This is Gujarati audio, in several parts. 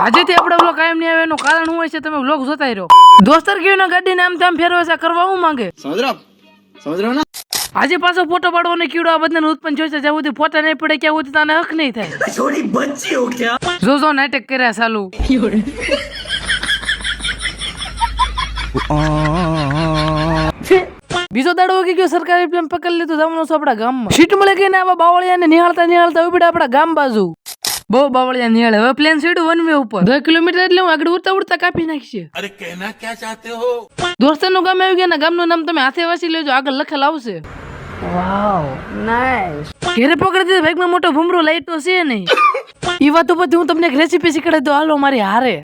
આજેથી આપણે વ્લોગ કાયમ નહીં આવે એનું કારણ શું હોય છે તમે વ્લોગ જોતા રહ્યો. દોસ્તર કેવી ના ગાડીને આમ તેમ ફેરવે છે કરવા હું માંગે સમજ રહ્યો ને. આજે પાછો ફોટો પાડવાનો કીડો આ બધાને ઉત્પન્ન જોઈશે જ્યાં સુધી ફોટા નહીં પડે ક્યાં સુધી તને હક નહીં થાય. છોડી બચ્ચી હો ક્યાં જો નાટક કર્યા ચાલુ. બીજો દાડો વાગી ગયો સરકારી પ્લેન પકડી લીધું જવાનું છે આપડા ગામમાં. સીટ મળે ગઈ ને આવા બાવળિયાને નિહાળતા ઉભી આપડા ગામ બાજુ. બહુ બાવળિયા નિહાળે. હવે પ્લેન સીડું વન વે ઉપર 2 કિલોમીટર એટલે હું આગળ ઉડતા ક્યાપી નાખશે. અરે કહેના ક્યાં ચાહતે હો. દોસ્તનું ગામ આવી ગયા ને ગામનું નામ તમે હાથે વાંચી લેજો આગળ લખેલ આવશે. વાવ નાઈસ. ઘેરે પકડી દીધો બેગમાં મોટો ભૂમરો લાઈટ નો છે નહીં. ઈ વાત ઉપરથી હું તમને એક રેસીપી શીખવાડી દઉં હાલો મારી હારે.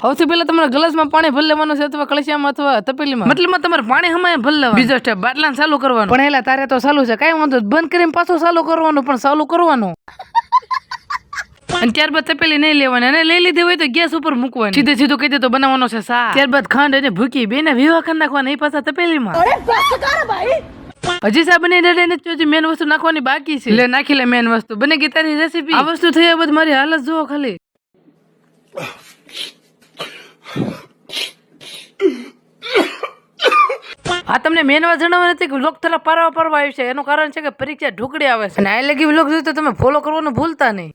સૌથી પહેલા તમારે ગ્લાસમાં પાણી ભરી લેવાનું છે અથવા કળશિયામાં અથવા તપેલીમાં. મતલબમાં તમારે પાણી હમાય ભરી લેવાનું. બીજો સ્ટેપ બાટલાને ચાલુ કરવાનું. પણ એલા તારે તો ચાલુ છે કાઈ વાંધો બંધ કરીને પાછું ચાલુ કરવાનું પણ ચાલુ કરવાનું. અને ત્યારબાદ તપેલી નહીં લેવાની અને લઈ લીધી હોય તો ગેસ ઉપર મૂકવાની. સીધું કહી દે તો બનાવવાનો છે સા. ત્યારબાદ ખાંડ અને ભૂકી બેને વિવાહ કરી નાખવાના એ પાછા તપેલીમાં. હજી સા બની રેડી નથી મેન વસ્તુ નાખવાની બાકી છે. લે નાખી લે મેન વસ્તુ બની ગઈ તારી રેસીપી. આ વસ્તુ થઈ બાદ મારી હાલત જુઓ ખાલી. હા તમને મેન વાત જણાવવા નથી કે વ્લોગ તરફ પારવા આવ્યું છે એનું કારણ છે કે પરીક્ષા ઢોકળી આવે છે અને આ લગી વ્લોગ જોઈ તો તમે ફોલો કરવાનું ભૂલતા નહીં.